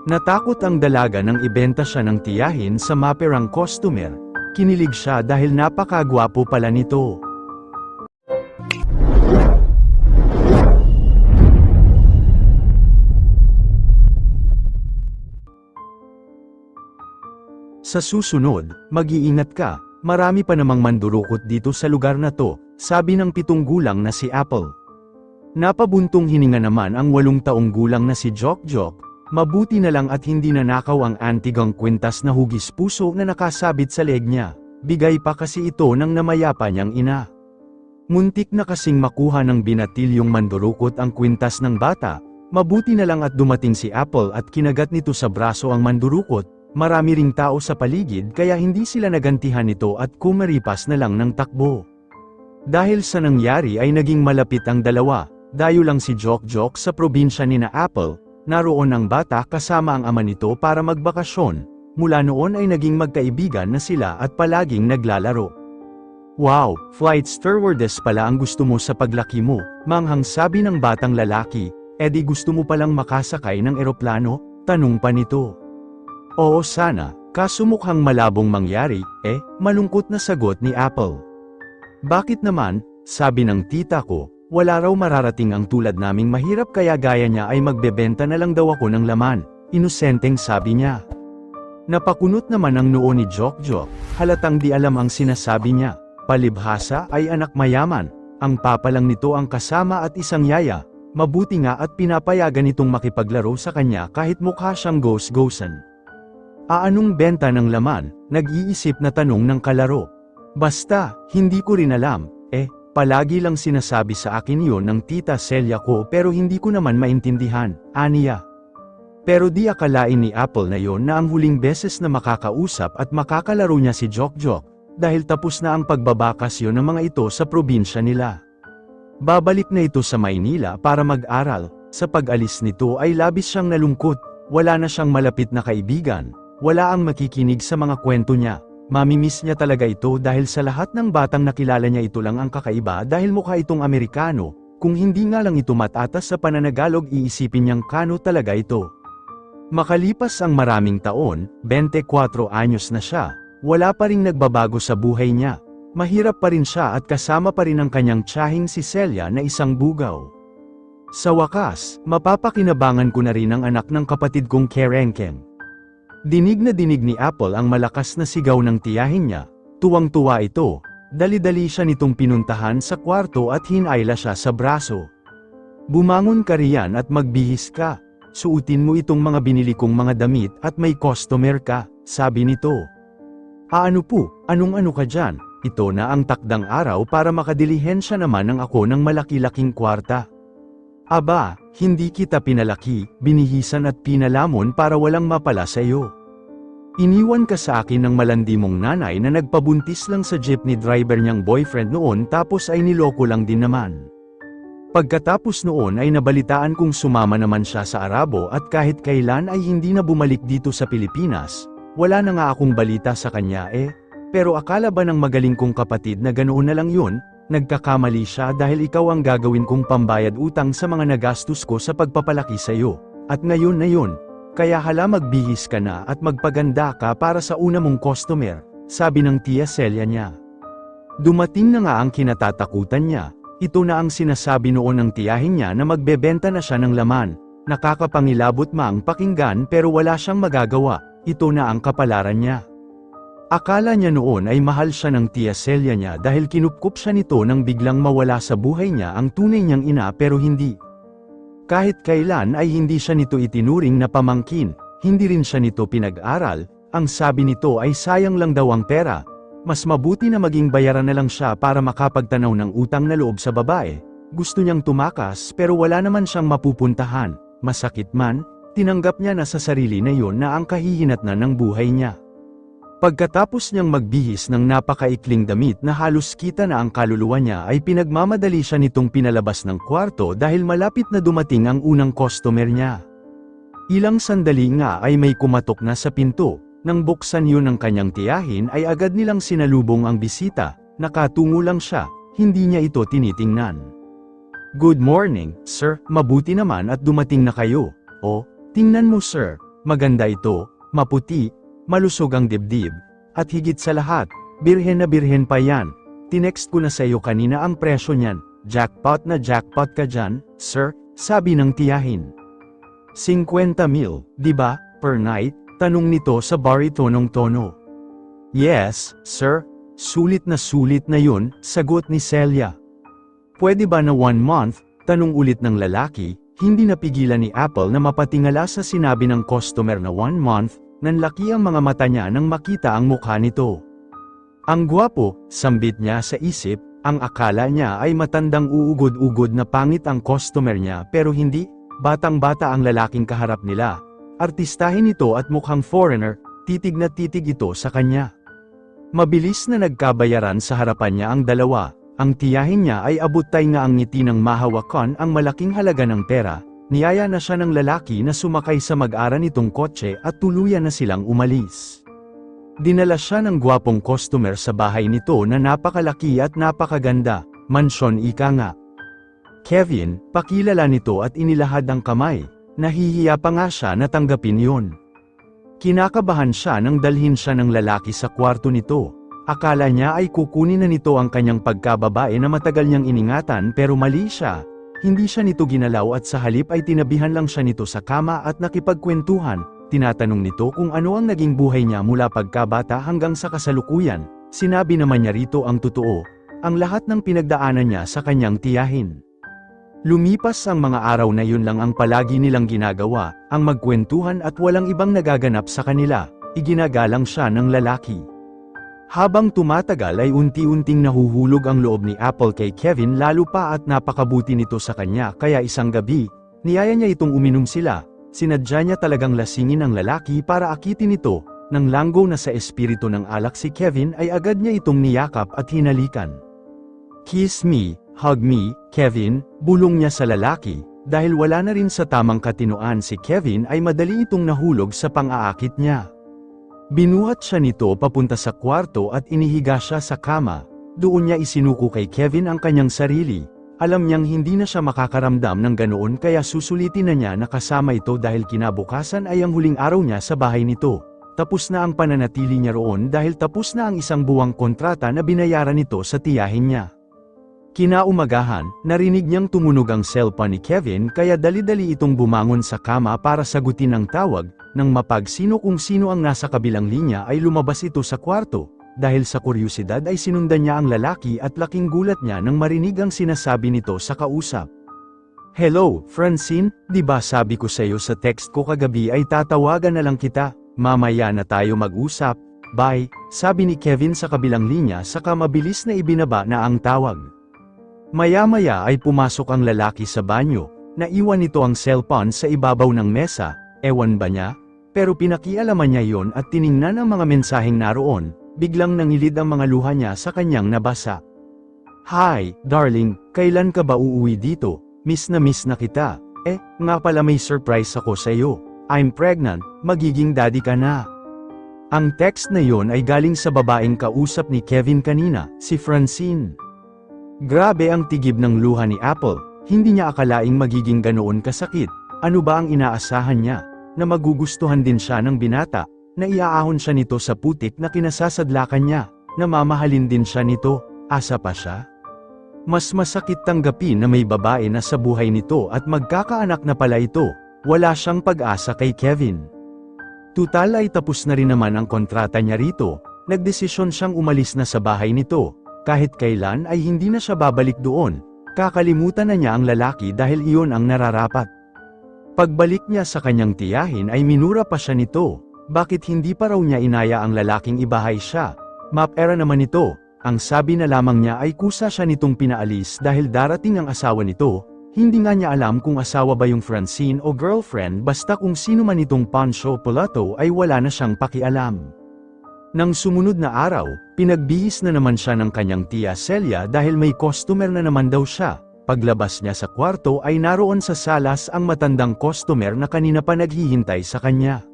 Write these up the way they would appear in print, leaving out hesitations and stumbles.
Natakot ang dalaga nang ibenta siya ng tiyahin sa maperang customer. Kinilig siya dahil napakagwapo pala nito. Sa susunod, mag-iingat ka, marami pa namang mandurukot dito sa lugar na to, sabi ng 7 gulang na si Apple. Napabuntong hininga naman ang 8 taong gulang na si Jok-Jok. Mabuti na lang at hindi nanakaw ang antigang kwintas na hugis puso na nakasabit sa leeg niya, bigay pa kasi ito ng namayapa niyang ina. Muntik na kasing makuha ng binatilyong mandurukot ang kwintas ng bata, mabuti na lang at dumating si Apple at kinagat nito sa braso ang mandurukot, marami ring tao sa paligid kaya hindi sila nagantihan nito at kumaripas na lang ng takbo. Dahil sa nangyari ay naging malapit ang dalawa, dayo lang si Jok-Jok sa probinsya ni na Apple. Naroon ang bata kasama ang ama nito para magbakasyon, mula noon ay naging magkaibigan na sila at palaging naglalaro. Wow, flight stewardess pala ang gusto mo sa paglaki mo, manghang sabi ng batang lalaki, edi gusto mo palang makasakay ng eroplano, tanong pa nito. Oo sana, kaso mukhang malabong mangyari, malungkot na sagot ni Apple. Bakit naman, sabi ng tita ko, wala raw mararating ang tulad naming mahirap kaya gaya niya ay magbebenta na lang daw ako ng laman, inosenteng sabi niya. Napakunot naman ang noo ni Jok-Jok, halatang di alam ang sinasabi niya, palibhasa ay anak mayaman, ang papa lang nito ang kasama at isang yaya, mabuti nga at pinapayagan itong makipaglaro sa kanya kahit mukha siyang ghost-ghostan. Anong benta ng laman, nag-iisip na tanong ng kalaro. Basta, hindi ko rin alam, palagi lang sinasabi sa akin yon ng tita Celia ko pero hindi ko naman maintindihan, aniya. Pero di akalain ni Apple na yon na ang huling beses na makakausap at makakalaro niya si Jok-Jok, dahil tapos na ang pagbabakasyon ng mga ito sa probinsya nila. Babalik na ito sa Maynila para mag-aral, sa pag-alis nito ay labis siyang nalungkot, wala na siyang malapit na kaibigan, wala ang makikinig sa mga kwento niya. Mamimiss niya talaga ito dahil sa lahat ng batang nakilala niya ito lang ang kakaiba dahil mukha itong Amerikano, kung hindi nga lang ito matatas sa pananagalog iisipin niyang Kano talaga ito. Makalipas ang maraming taon, 24 anyos na siya, wala pa ring nagbabago sa buhay niya, mahirap pa rin siya at kasama pa rin ang kanyang tiyahing si Celia na isang bugaw. Sa wakas, mapapakinabangan ko na rin ang anak ng kapatid kong Kerenkeng. Dinig na dinig ni Apple ang malakas na sigaw ng tiyahin niya, tuwang-tuwa ito, dali-dali siya nitong pinuntahan sa kwarto at hinayla siya sa braso. Bumangon ka riyan at magbihis ka, suutin mo itong mga binili kong mga damit at may customer ka, sabi nito. Ano po, anong-ano ka dyan, ito na ang takdang araw para makadilihensya naman ng ako ng malaki-laking kwarta. Aba, hindi kita pinalaki, binihisan at pinalamon para walang mapala sa iyo. Iniwan ka sa akin ng malandi mong nanay na nagpabuntis lang sa jeepney driver niyang boyfriend noon tapos ay niloko lang din naman. Pagkatapos noon ay nabalitaan kong sumama naman siya sa Arabo at kahit kailan ay hindi na bumalik dito sa Pilipinas, wala na nga akong balita sa kanya pero akala ba ng magaling kong kapatid na ganoon na lang yun? Nagkakamali siya dahil ikaw ang gagawin kong pambayad utang sa mga nagastos ko sa pagpapalaki sa iyo. At ngayon na yun, kaya hala magbihis ka na at magpaganda ka para sa una mong customer, sabi ng tia Celia niya. Dumating na nga ang kinatatakutan niya, ito na ang sinasabi noon ng tiyahin niya na magbebenta na siya ng laman, nakakapangilabot mang pakinggan pero wala siyang magagawa, ito na ang kapalaran niya. Akala niya noon ay mahal siya ng tia Celia niya dahil kinupkup siya nito nang biglang mawala sa buhay niya ang tunay niyang ina pero hindi. Kahit kailan ay hindi siya nito itinuring na pamangkin, hindi rin siya nito pinag-aral, ang sabi nito ay sayang lang daw ang pera, mas mabuti na maging bayaran na lang siya para makapagtanaw ng utang na loob sa babae. Gusto niyang tumakas pero wala naman siyang mapupuntahan, masakit man, tinanggap niya na sa sarili na yon na ang kahihinatnan ng buhay niya. Pagkatapos niyang magbihis ng napakaikling damit na halos kita na ang kaluluwa niya ay pinagmamadali siya nitong pinalabas ng kwarto dahil malapit na dumating ang unang customer niya. Ilang sandali nga ay may kumatok na sa pinto, nang buksan yun ng kanyang tiyahin ay agad nilang sinalubong ang bisita, nakatungo lang siya, hindi niya ito tinitingnan. Good morning, sir, mabuti naman at dumating na kayo. Oh, tingnan mo sir. maganda ito, maputi, malusog ang dibdib, at higit sa lahat, birhen na birhen pa yan. Tinext ko na sa iyo kanina ang presyo niyan, jackpot na jackpot ka dyan, sir, sabi ng tiyahin. 50,000, di ba, per night? Tanong nito sa baritonong tono. Yes, sir, sulit na yun, sagot ni Celia. Pwede ba na 1 month? Tanong ulit ng lalaki. Hindi napigilan ni Apple na mapatingala sa sinabi ng customer na 1 month, nanlaki ang mga mata niya nang makita ang mukha nito. Ang gwapo, sambit niya sa isip, ang akala niya ay matandang uugod-ugod na pangit ang customer niya pero hindi, batang-bata ang lalaking kaharap nila. Artistahin ito at mukhang foreigner, titig na titig ito sa kanya. Mabilis na nagkabayaran sa harapan niya ang dalawa. Ang tiyahin niya ay abot-tay nga ang ngiti ng mahawakan ang malaking halaga ng pera, niyaya na siya ng lalaki na sumakay sa mag-ara nitong kotse at tuluyan na silang umalis. Dinala siya ng gwapong customer sa bahay nito na napakalaki at napakaganda, mansyon ika nga. Kevin, pakilala nito at inilahad ang kamay, nahihiya pa nga siya na tanggapin yon. Kinakabahan siya nang dalhin siya ng lalaki sa kwarto nito. Akala niya ay kukunin na nito ang kanyang pagkababae na matagal niyang iningatan pero mali siya. Hindi siya nito ginalaw at sa halip ay tinabihan lang siya nito sa kama at nakipagkwentuhan. Tinatanong nito kung ano ang naging buhay niya mula pagkabata hanggang sa kasalukuyan. Sinabi naman niya rito ang totoo, ang lahat ng pinagdaanan niya sa kanyang tiyahin. Lumipas ang mga araw na yun lang ang palagi nilang ginagawa, ang magkwentuhan at walang ibang nagaganap sa kanila. Iginagalang siya ng lalaki. Habang tumatagal ay unti-unting nahuhulog ang loob ni Apple kay Kevin lalo pa at napakabuti nito sa kanya kaya isang gabi, niyaya niya itong uminom sila, sinadya niya talagang lasingin ang lalaki para akitin ito, nang langgo na sa espiritu ng alak si Kevin ay agad niya itong niyakap at hinalikan. Kiss me, hug me, Kevin, bulong niya sa lalaki, dahil wala na rin sa tamang katinoan si Kevin ay madali itong nahulog sa pang-aakit niya. Binuhat siya nito papunta sa kwarto at inihiga siya sa kama. Doon niya isinuko kay Kevin ang kanyang sarili. Alam niyang hindi na siya makakaramdam ng ganoon kaya susulitin na niya na kasama ito dahil kinabukasan ay ang huling araw niya sa bahay nito. Tapos na ang pananatili niya roon dahil tapos na ang isang buwang kontrata na binayaran nito sa tiyahin niya. Kinaumagahan, narinig niyang tumunog ang cellphone ni Kevin kaya dali-dali itong bumangon sa kama para sagutin ang tawag. Nang mapagsino kung sino ang nasa kabilang linya ay lumabas ito sa kwarto, dahil sa kuryosidad ay sinundan niya ang lalaki at laking gulat niya nang marinig ang sinasabi nito sa kausap. Hello, Francine, di ba sabi ko sa iyo sa text ko kagabi ay tatawagan na lang kita, mamaya na tayo mag-usap, bye, sabi ni Kevin sa kabilang linya saka mabilis na ibinaba na ang tawag. Maya-maya ay pumasok ang lalaki sa banyo, naiwan nito ang cellphone sa ibabaw ng mesa, ewan ba niya? Pero pinakialaman niya yon at tiningnan ang mga mensaheng naroon, biglang nangilid ang mga luha niya sa kanyang nabasa. Hi, darling, kailan ka ba uuwi dito? Miss na kita. Nga pala may surprise ako sa iyo. I'm pregnant, magiging daddy ka na. Ang text na yon ay galing sa babaeng kausap ni Kevin kanina, si Francine. Grabe ang tigib ng luha ni Apple, hindi niya akalaing magiging ganoon kasakit. Ano ba ang inaasahan niya? Na magugustuhan din siya ng binata, na iaahon siya nito sa putik na kinasasadlakan niya, na mamahalin din siya nito, asa pa siya? Mas masakit tanggapin na may babae na sa buhay nito at magkakaanak na pala ito, wala siyang pag-asa kay Kevin. Tutal ay tapos na rin naman ang kontrata niya rito, nagdesisyon siyang umalis na sa bahay nito, kahit kailan ay hindi na siya babalik doon, kakalimutan na niya ang lalaki dahil iyon ang nararapat. Pagbalik niya sa kanyang tiyahin ay minura pa siya nito, bakit hindi pa raw niya inaya ang lalaking ibahay siya? Mapera naman ito, ang sabi na lamang niya ay kusa siya nitong pinaalis dahil darating ang asawa nito, hindi nga niya alam kung asawa ba yung Francine o girlfriend basta kung sino man itong Pancho Polato ay wala na siyang pakialam. Nang sumunod na araw, pinagbihis na naman siya ng kanyang tiya Celia dahil may customer na naman daw siya. Paglabas niya sa kwarto ay naroon sa salas ang matandang customer na kanina pa naghihintay sa kanya.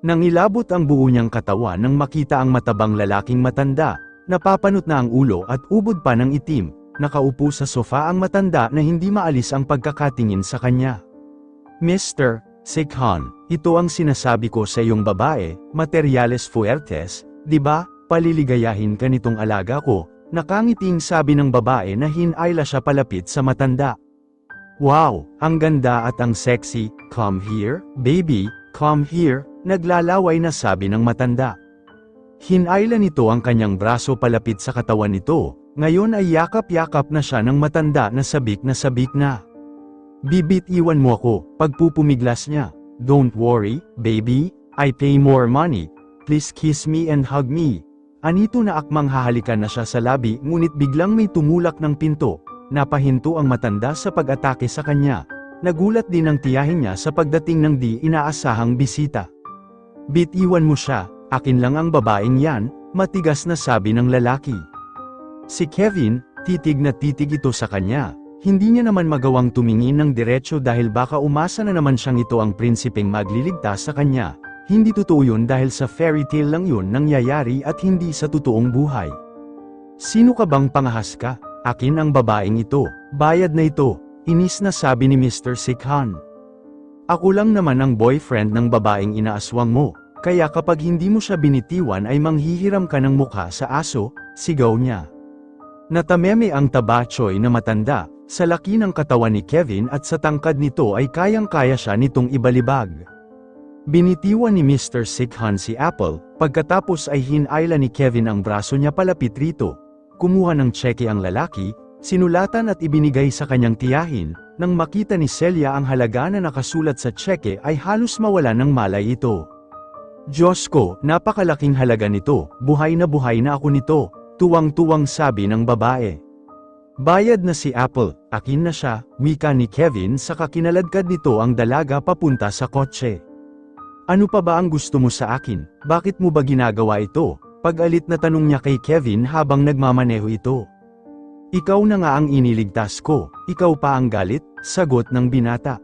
Nang ilabot ang buo niyang katawan nang makita ang matabang lalaking matanda, napapanot na ang ulo at ubod pa ng itim, nakaupo sa sofa ang matanda na hindi maalis ang pagkakatingin sa kanya. Mister, Sikhan, ito ang sinasabi ko sa iyong babae, materyales fuertes, di ba? Paliligayahin ka nitong alaga ko. Nakangiting sabi ng babae na hinayla siya palapit sa matanda. Wow, ang ganda at ang sexy, come here, baby, come here, naglalaway na sabi ng matanda. Hinayla nito ang kanyang braso palapit sa katawan nito, ngayon ay yakap-yakap na siya ng matanda na sabik na. Bibit-iwan mo ako, pagpupumiglas niya. Don't worry, baby, I pay more money, please kiss me and hug me. Anito na akmang hahalikan na siya sa labi ngunit biglang may tumulak ng pinto, napahinto ang matanda sa pag-atake sa kanya. Nagulat din ang tiyahin niya sa pagdating ng di inaasahang bisita. Bitiwan mo siya, akin lang ang babaeng yan, matigas na sabi ng lalaki. Si Kevin, titig na titig ito sa kanya, hindi niya naman magawang tumingin ng diretso dahil baka umasa na naman siyang ito ang prinsipeng magliligtas sa kanya. Hindi totoo yun dahil sa fairy tale lang yun nangyayari at hindi sa totoong buhay. Sino ka bang pangahas ka? Akin ang babaeng ito, bayad na ito, inis na sabi ni Mr. Sikhan. Ako lang naman ang boyfriend ng babaeng inaaswang mo, kaya kapag hindi mo siya binitiwan ay manghihiram ka ng mukha sa aso, sigaw niya. Natameme ang tabachoy na matanda, sa laki ng katawan ni Kevin at sa tangkad nito ay kayang-kaya siya nitong ibalibag. Binitiwan ni Mr. Sikhan si Apple, pagkatapos ay hinayla ni Kevin ang braso niya palapit rito. Kumuha ng tseke ang lalaki, sinulatan at ibinigay sa kanyang tiyahin, nang makita ni Celia ang halaga na nakasulat sa tseke ay halos mawala ng malay ito. Diyos ko, napakalaking halaga nito, buhay na ako nito, tuwang-tuwang sabi ng babae. Bayad na si Apple, akin na siya, wika ni Kevin saka kinaladkad nito ang dalaga papunta sa kotse. Ano pa ba ang gusto mo sa akin? Bakit mo ba ginagawa ito? Pag-alit na tanong niya kay Kevin habang nagmamaneho ito. Ikaw na nga ang iniligtas ko, ikaw pa ang galit, sagot ng binata.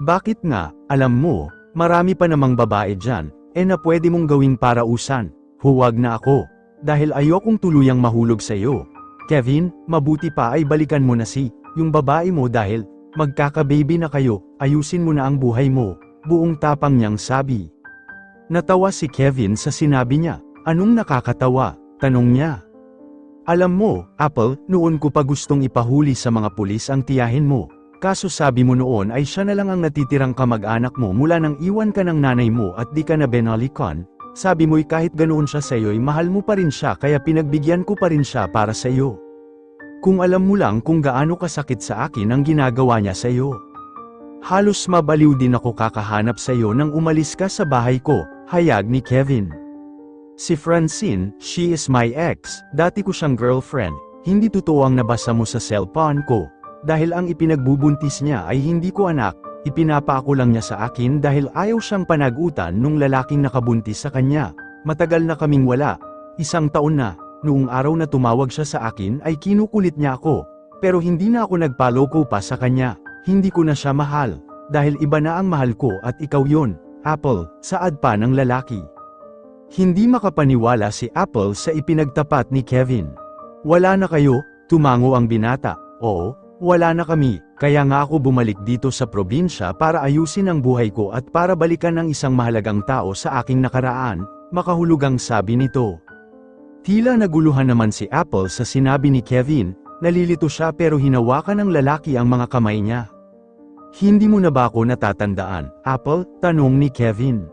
Bakit nga, alam mo, marami pa namang babae dyan, na pwede mong gawing parausan. Huwag na ako, dahil ayokong tuluyang mahulog sa iyo. Kevin, mabuti pa ay balikan mo na yung babae mo dahil, magkaka-baby na kayo, ayusin mo na ang buhay mo. Buong tapang niyang sabi. Natawa si Kevin sa sinabi niya. Anong nakakatawa? Tanong niya. Alam mo, Apple, noon ko pa gustong ipahuli sa mga pulis ang tiyahin mo. Kaso sabi mo noon ay siya na lang ang natitirang kamag-anak mo mula nang iwan ka ng nanay mo at di ka na binalikan. Sabi mo'y kahit ganoon siya sa iyo'y mahal mo pa rin siya kaya pinagbigyan ko pa rin siya para sa iyo. Kung alam mo lang kung gaano kasakit sa akin ang ginagawa niya sa iyo. Halos mabaliw din ako kakahanap sa iyo nang umalis ka sa bahay ko, hayag ni Kevin. Si Francine, she is my ex, dati ko siyang girlfriend, hindi totoo ang nabasa mo sa cellphone ko. Dahil ang ipinagbubuntis niya ay hindi ko anak, ipinapaako lang niya sa akin dahil ayaw siyang panagutan nung lalaking nakabuntis sa kanya. Matagal na kaming wala, 1 taon na, noong araw na tumawag siya sa akin ay kinukulit niya ako, pero hindi na ako nagpaloko pa sa kanya. Hindi ko na siya mahal, dahil iba na ang mahal ko at ikaw yon, Apple, saad pa ng lalaki. Hindi makapaniwala si Apple sa ipinagtapat ni Kevin. Wala na kayo, tumango ang binata. Oo, wala na kami, kaya nga ako bumalik dito sa probinsya para ayusin ang buhay ko at para balikan ang isang mahalagang tao sa aking nakaraan, makahulugang sabi nito. Tila naguluhan naman si Apple sa sinabi ni Kevin, nalilito siya pero hinawakan ng lalaki ang mga kamay niya. Hindi mo na ba ako natatandaan, Apple? Tanong ni Kevin.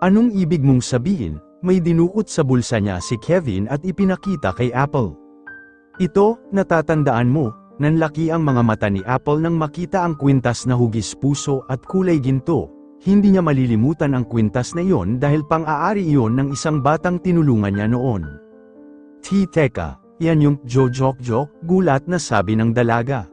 Anong ibig mong sabihin? May dinukot sa bulsa niya si Kevin at ipinakita kay Apple. Ito, natatandaan mo, nanlaki ang mga mata ni Apple nang makita ang kwintas na hugis puso at kulay ginto. Hindi niya malilimutan ang kwintas na iyon dahil pang-aari iyon ng isang batang tinulungan niya noon. Teka, yan yung Jok, gulat na sabi ng dalaga.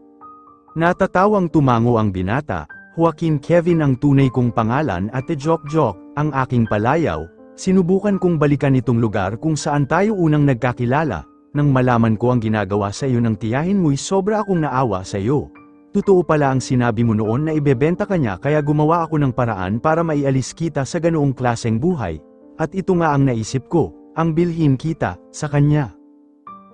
Natatawang tumango ang binata, Joaquin Kevin ang tunay kong pangalan at Jok, ang aking palayaw, sinubukan kong balikan itong lugar kung saan tayo unang nagkakilala, nang malaman ko ang ginagawa sa iyo ng tiyahin mo'y sobra akong naawa sa iyo. Totoo pala ang sinabi mo noon na ibebenta ka niya kaya gumawa ako ng paraan para maialis kita sa ganoong klaseng buhay, at ito nga ang naisip ko, ang bilhin kita, sa kanya.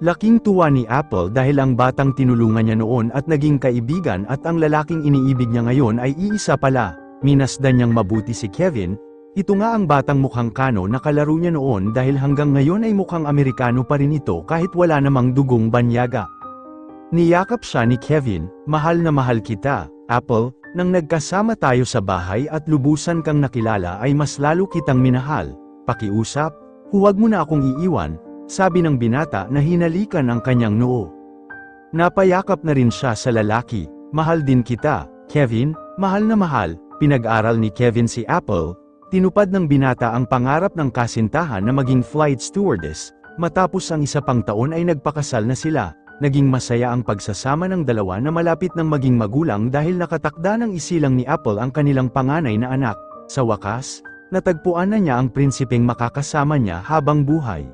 Laking tuwa ni Apple dahil ang batang tinulungan niya noon at naging kaibigan at ang lalaking iniibig niya ngayon ay iisa pala, Minasdan niyang mabuti si Kevin, ito nga ang batang mukhang Kano na kalaro niya noon dahil hanggang ngayon ay mukhang Amerikano pa rin ito kahit wala namang dugong banyaga. Niyakap siya ni Kevin, mahal na mahal kita, Apple, nang nagkasama tayo sa bahay at lubusan kang nakilala ay mas lalo kitang minahal. Pakiusap, huwag mo na akong iiwan, sabi ng binata na hinalikan ang kanyang noo. Napayakap na rin siya sa lalaki, mahal din kita, Kevin, mahal na mahal. Pinag-aral ni Kevin si Apple, tinupad ng binata ang pangarap ng kasintahan na maging flight stewardess, matapos ang isa pang taon ay nagpakasal na sila, naging masaya ang pagsasama ng dalawa na malapit ng maging magulang dahil nakatakda ng isilang ni Apple ang kanilang panganay na anak. Sa wakas, natagpuan na niya ang prinsipeng makakasama niya habang buhay.